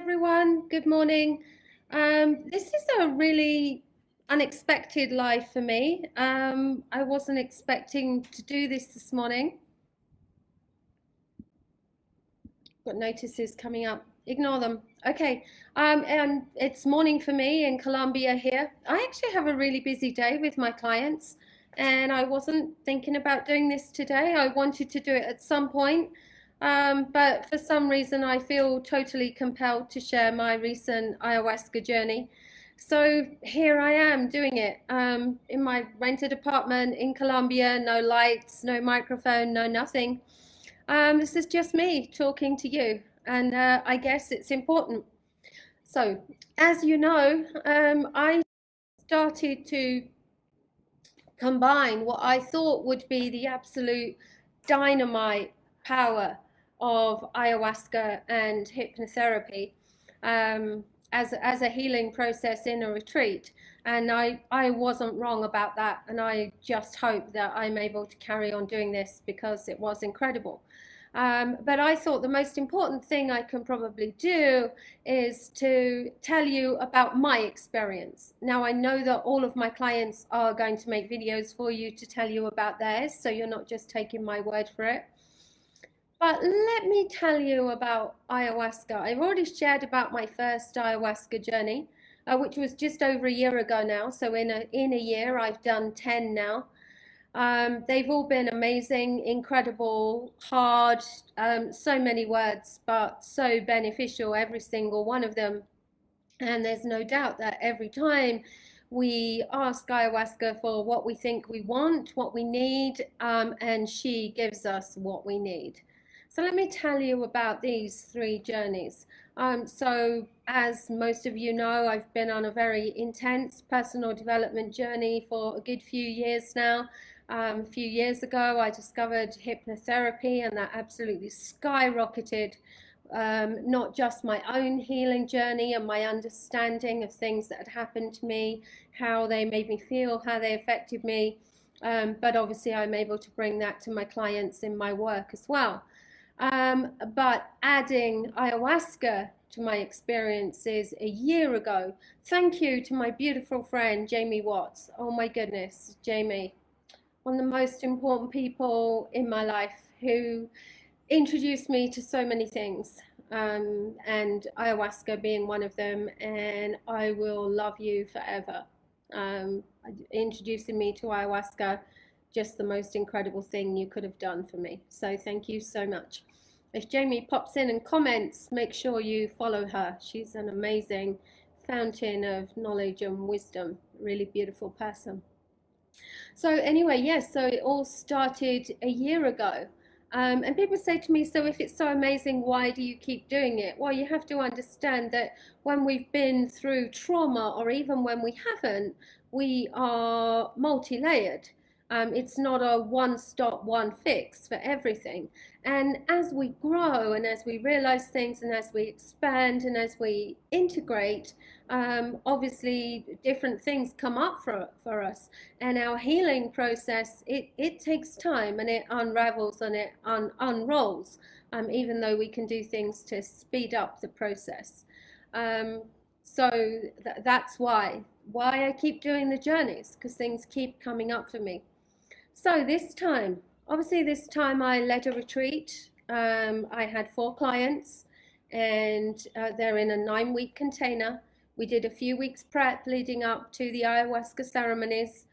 everyone. Good morning. This is a really unexpected live for me. I wasn't expecting to do this morning. Got notices coming up. Ignore them. Okay. And it's morning for me in Colombia here. I actually have a really busy day with my clients, and I wasn't thinking about doing this today. I wanted to do it at some point. But for some reason, I feel totally compelled to share my recent ayahuasca journey. So here I am doing it in my rented apartment in Colombia. No lights, no microphone, no nothing. This is just me talking to you, and I guess it's important. So, as you know, I started to combine what I thought would be the absolute dynamite power of ayahuasca and hypnotherapy as a healing process in a retreat. And I wasn't wrong about that. And I just hope that I'm able to carry on doing this because it was incredible. But I thought the most important thing I can probably do is to tell you about my experience. Now, I know that all of my clients are going to make videos for you to tell you about theirs, so you're not just taking my word for it. But let me tell you about ayahuasca. I've already shared about my first ayahuasca journey, which was just over a year ago now. So in a year, I've done 10 now. They've all been amazing, incredible, hard, so many words, but so beneficial, every single one of them. And there's no doubt that every time we ask ayahuasca for what we think we want, what we need, and she gives us what we need. So let me tell you about these three journeys. So as most of you know, I've been on a very intense personal development journey for a good few years now. A few years ago, I discovered hypnotherapy, and that absolutely skyrocketed not just my own healing journey and my understanding of things that had happened to me, how they made me feel, how they affected me, but obviously I'm able to bring that to my clients in my work as well. But adding ayahuasca to my experiences a year ago, thank you to my beautiful friend Jamie Watts. Oh my goodness, Jamie, one of the most important people in my life, who introduced me to so many things, and ayahuasca being one of them. And I will love you forever. Introducing me to ayahuasca, just the most incredible thing you could have done for me. So thank you so much. If Jamie pops in and comments, make sure you follow her. She's an amazing fountain of knowledge and wisdom, really beautiful person. So anyway, yes, so it all started a year ago. And people say to me, so if it's so amazing, why do you keep doing it? Well, you have to understand that when we've been through trauma, or even when we haven't, we are multi-layered. It's not a one stop, one fix for everything. And as we grow and as we realize things and as we expand and as we integrate, obviously different things come up for us. And our healing process, it takes time, and it unravels and it unrolls, even though we can do things to speed up the process. So that's why I keep doing the journeys, because things keep coming up for me. So this time I led a retreat. I had 4 clients, and they're in a 9-week container. We did a few weeks prep leading up to the ayahuasca ceremonies,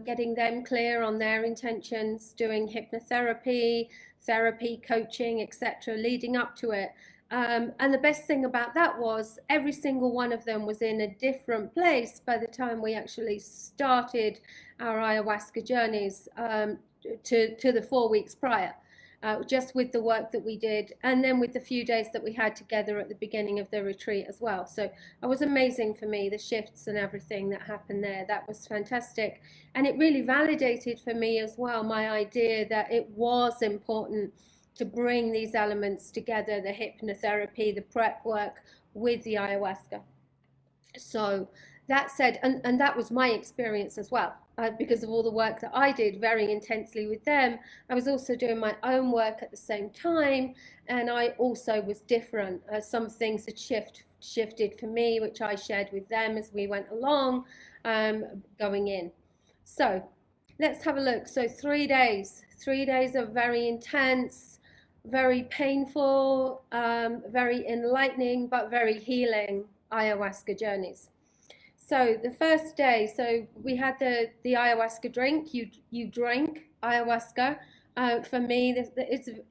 getting them clear on their intentions, doing hypnotherapy, therapy, coaching, etc., leading up to it. And the best thing about that was every single one of them was in a different place by the time we actually started our ayahuasca journeys, to the 4 weeks prior, just with the work that we did, and then with the few days that we had together at the beginning of the retreat as well. So it was amazing for me, the shifts and everything that happened there. That was fantastic. And it really validated for me as well my idea that it was important to bring these elements together, the hypnotherapy, the prep work with the ayahuasca. So that said, and that was my experience as well, because of all the work that I did very intensely with them. I was also doing my own work at the same time, and I also was different. Some things had shifted for me, which I shared with them as we went along, going in. So let's have a look. So 3 days of very intense, very painful, very enlightening, but very healing ayahuasca journeys. So the first day, so we had the ayahuasca drink. You drank ayahuasca. For me,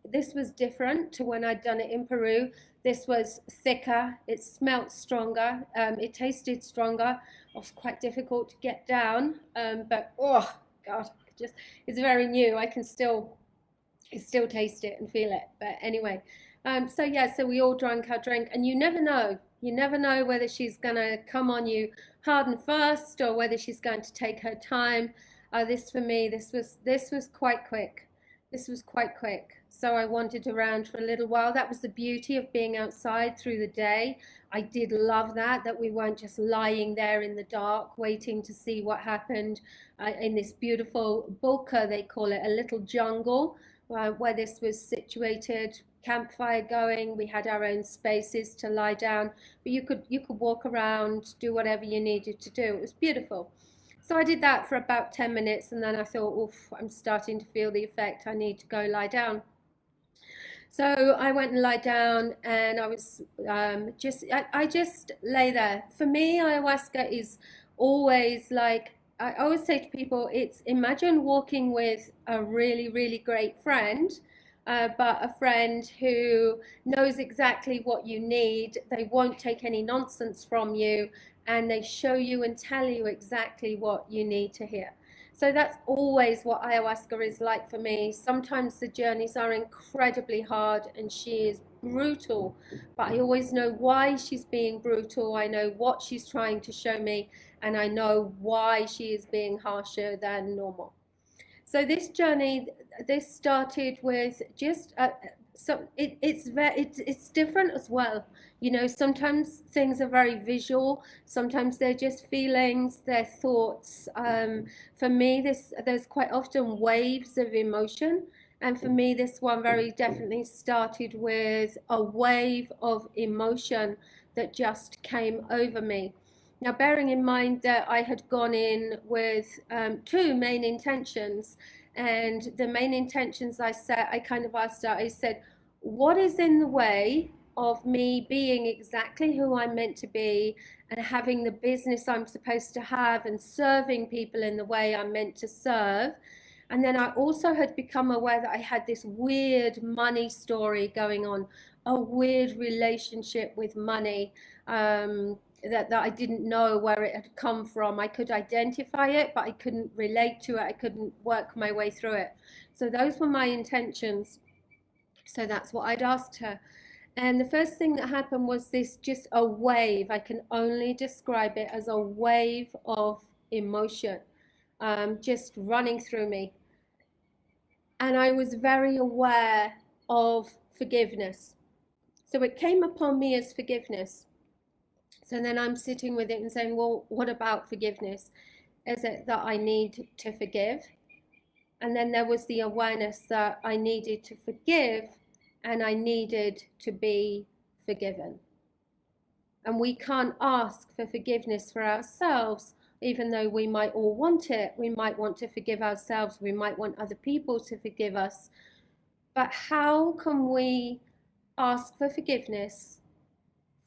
this was different to when I'd done it in Peru. This was thicker. It smelt stronger. It tasted stronger. It was quite difficult to get down. But oh God, it's very new. I still taste it and feel it. But anyway, so yeah, so we all drank our drink, and you never know. You never know whether she's gonna come on you hard and fast, or whether she's going to take her time. For me, this was quite quick. This was quite quick. So I wandered around for a little while. That was the beauty of being outside through the day. I did love that we weren't just lying there in the dark waiting to see what happened, in this beautiful bulka, they call it, a little jungle, where this was situated. Campfire going, we had our own spaces to lie down, but you could walk around, do whatever you needed to do. It was beautiful. So I did that for about 10 minutes, and then I thought, oof, I'm starting to feel the effect. I need to go lie down. So I went and lied down, and I was I just lay there. For me, ayahuasca is always like, I always say to people, it's imagine walking with a really, really great friend, but a friend who knows exactly what you need. They won't take any nonsense from you, and they show you and tell you exactly what you need to hear. So that's always what ayahuasca is like for me. Sometimes the journeys are incredibly hard, and she is brutal, but I always know why she's being brutal. I know what she's trying to show me, and I know why she is being harsher than normal. So this journey, this started with just it's different as well. You know, sometimes things are very visual, sometimes they're just feelings, they're thoughts. For me, there's quite often waves of emotion, and for me, this one very definitely started with a wave of emotion that just came over me. Now, bearing in mind that I had gone in with two main intentions, and the main intentions I set, I kind of asked her, I said, what is in the way of me being exactly who I'm meant to be, and having the business I'm supposed to have, and serving people in the way I'm meant to serve? And then I also had become aware that I had this weird money story going on, a weird relationship with money. That I didn't know where it had come from. I could identify it, but I couldn't relate to it. I couldn't work my way through it. So those were my intentions. So that's what I'd asked her. And the first thing that happened was this, just a wave. I can only describe it as a wave of emotion, just running through me. And I was very aware of forgiveness. So it came upon me as forgiveness. So then I'm sitting with it and saying, well, what about forgiveness? Is it that I need to forgive? And then there was the awareness that I needed to forgive, and I needed to be forgiven. And we can't ask for forgiveness for ourselves, even though we might all want it. We might want to forgive ourselves. We might want other people to forgive us. But how can we ask for forgiveness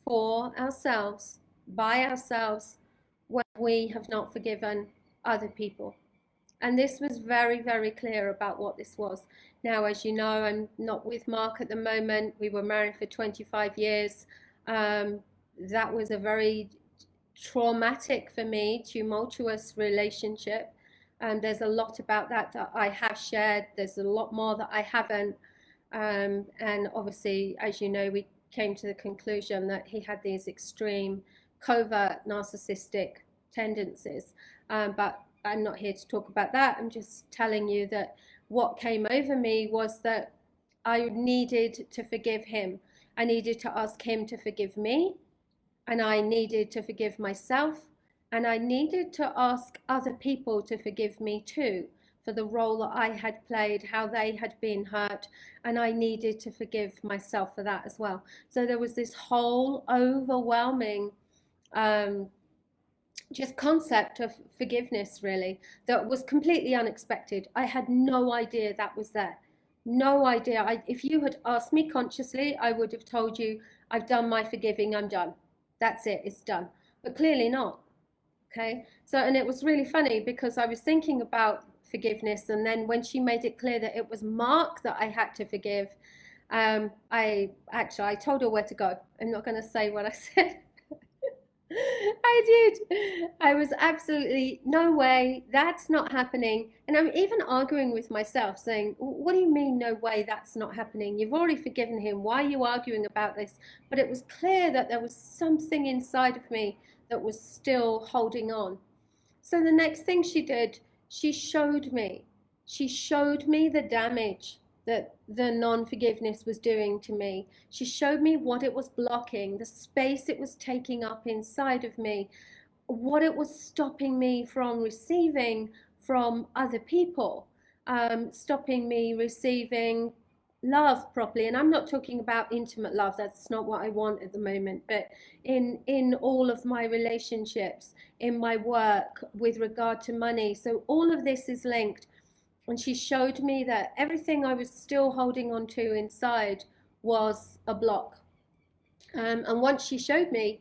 for ourselves, by ourselves, when we have not forgiven other people? And this was very, very clear about what this was. Now, as you know, I'm not with Mark at the moment. We were married for 25 years. That was a very traumatic for me, tumultuous relationship. There's a lot about that I have shared. There's a lot more that I haven't. And obviously, as you know, we came to the conclusion that he had these extreme covert narcissistic tendencies. But I'm not here to talk about that. I'm just telling you that what came over me was that I needed to forgive him. I needed to ask him to forgive me, and I needed to forgive myself, And I needed to ask other people to forgive me too, for the role that I had played, how they had been hurt, and I needed to forgive myself for that as well. So there was this whole overwhelming just concept of forgiveness, really, that was completely unexpected. I had no idea that was there. No idea. If you had asked me consciously, I would have told you, I've done my forgiving, I'm done. That's it, it's done. But clearly not. Okay. So, and it was really funny because I was thinking about forgiveness, and then when she made it clear that it was Mark that I had to forgive, I told her where to go. I'm not going to say what I said. I did. I was absolutely, no way, that's not happening. And I'm even arguing with myself, saying, what do you mean, no way, that's not happening? You've already forgiven him. Why are you arguing about this? But it was clear that there was something inside of me that was still holding on. So the next thing she did, she showed me. She showed me the damage that the non-forgiveness was doing to me. She showed me what it was blocking, the space it was taking up inside of me, what it was stopping me from receiving from other people, stopping me receiving love properly. And I'm not talking about intimate love, that's not what I want at the moment, but in all of my relationships, in my work, with regard to money. So all of this is linked. And she showed me that everything I was still holding on to inside was a block. And once she showed me,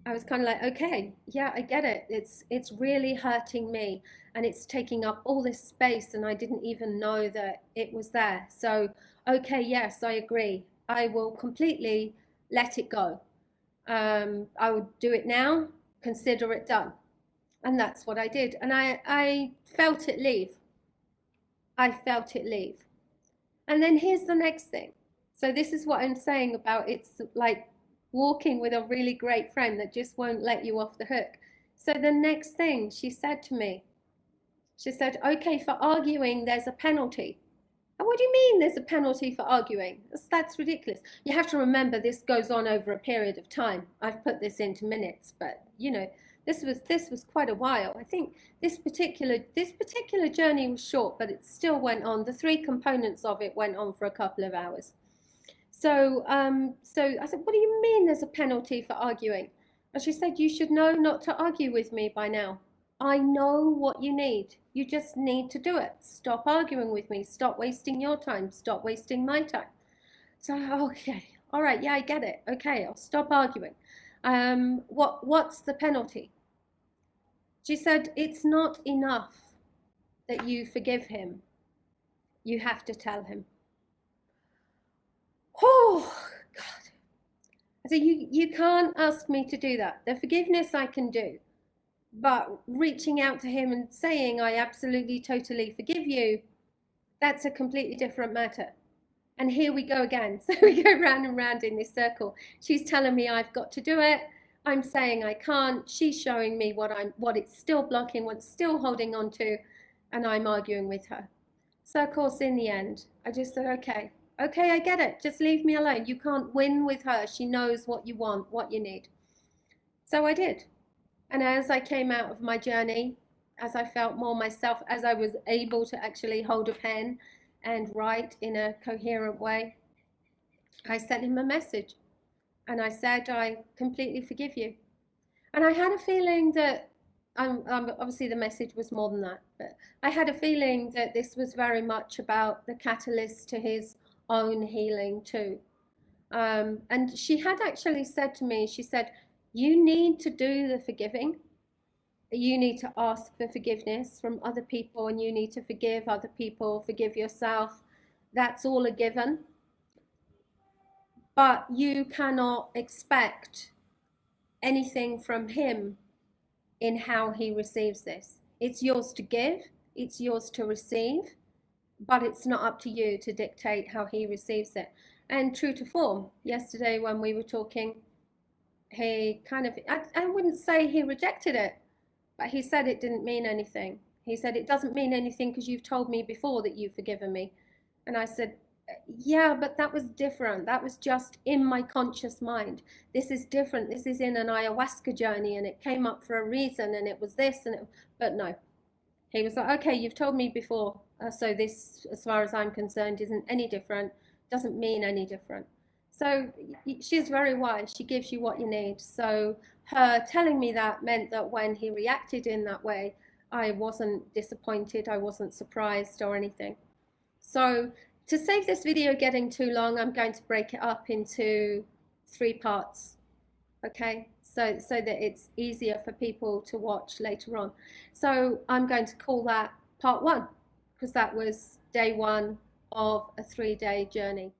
I was kind of like, okay, yeah, I get it. It's really hurting me, and it's taking up all this space, and I didn't even know that it was there. So, okay, yes, I agree. I will completely let it go. I will do it now, consider it done. And that's what I did. And I felt it leave. I felt it leave. And then here's the next thing. So this is what I'm saying about, it's like walking with a really great friend that just won't let you off the hook. So the next thing she said to me, she said, okay, for arguing, there's a penalty. And what do you mean there's a penalty for arguing? That's ridiculous. You have to remember this goes on over a period of time. I've put this into minutes, but you know, this was quite a while. I think this particular journey was short, but it still went on. The three components of it went on for a couple of hours. So so I said, what do you mean there's a penalty for arguing? And she said, you should know not to argue with me by now. I know what you need. You just need to do it. Stop arguing with me. Stop wasting your time. Stop wasting my time. So, okay, all right, yeah, I get it. Okay, I'll stop arguing. What's the penalty? She said, it's not enough that you forgive him. You have to tell him. Oh, God. I said, you can't ask me to do that. The forgiveness I can do. But reaching out to him and saying, I absolutely, totally forgive you, that's a completely different matter. And here we go again. So we go round and round in this circle. She's telling me I've got to do it. I'm saying I can't. She's showing me what it's still blocking, what's still holding on to, and I'm arguing with her. So of course, in the end, I just said, okay, I get it. Just leave me alone. You can't win with her. She knows what you want, what you need. So I did. And as I came out of my journey, as I felt more myself, as I was able to actually hold a pen and write in a coherent way, I sent him a message. And I said, I completely forgive you. And I had a feeling that, obviously the message was more than that, but I had a feeling that this was very much about the catalyst to his own healing too. And she had actually said to me, she said, you need to do the forgiving. You need to ask for forgiveness from other people, and you need to forgive other people, forgive yourself. That's all a given. But you cannot expect anything from him in how he receives this. It's yours to give, it's yours to receive, but it's not up to you to dictate how he receives it. And true to form, yesterday when we were talking, he kind of, I wouldn't say he rejected it, but he said it didn't mean anything. He said, it doesn't mean anything because you've told me before that you've forgiven me. And I said, Yeah, but that was different. That was just in my conscious mind. This is different. This is in an ayahuasca journey, and it came up for a reason, and it was this, but no. He was like, okay, you've told me before, so this, as far as I'm concerned, isn't any different, doesn't mean any different. So she's very wise. She gives you what you need. So her telling me that meant that when he reacted in that way, I wasn't disappointed, I wasn't surprised or anything. So to save this video getting too long, I'm going to break it up into 3 parts. Okay, so that it's easier for people to watch later on. So I'm going to call that part 1, because that was day 1 of a 3-day journey.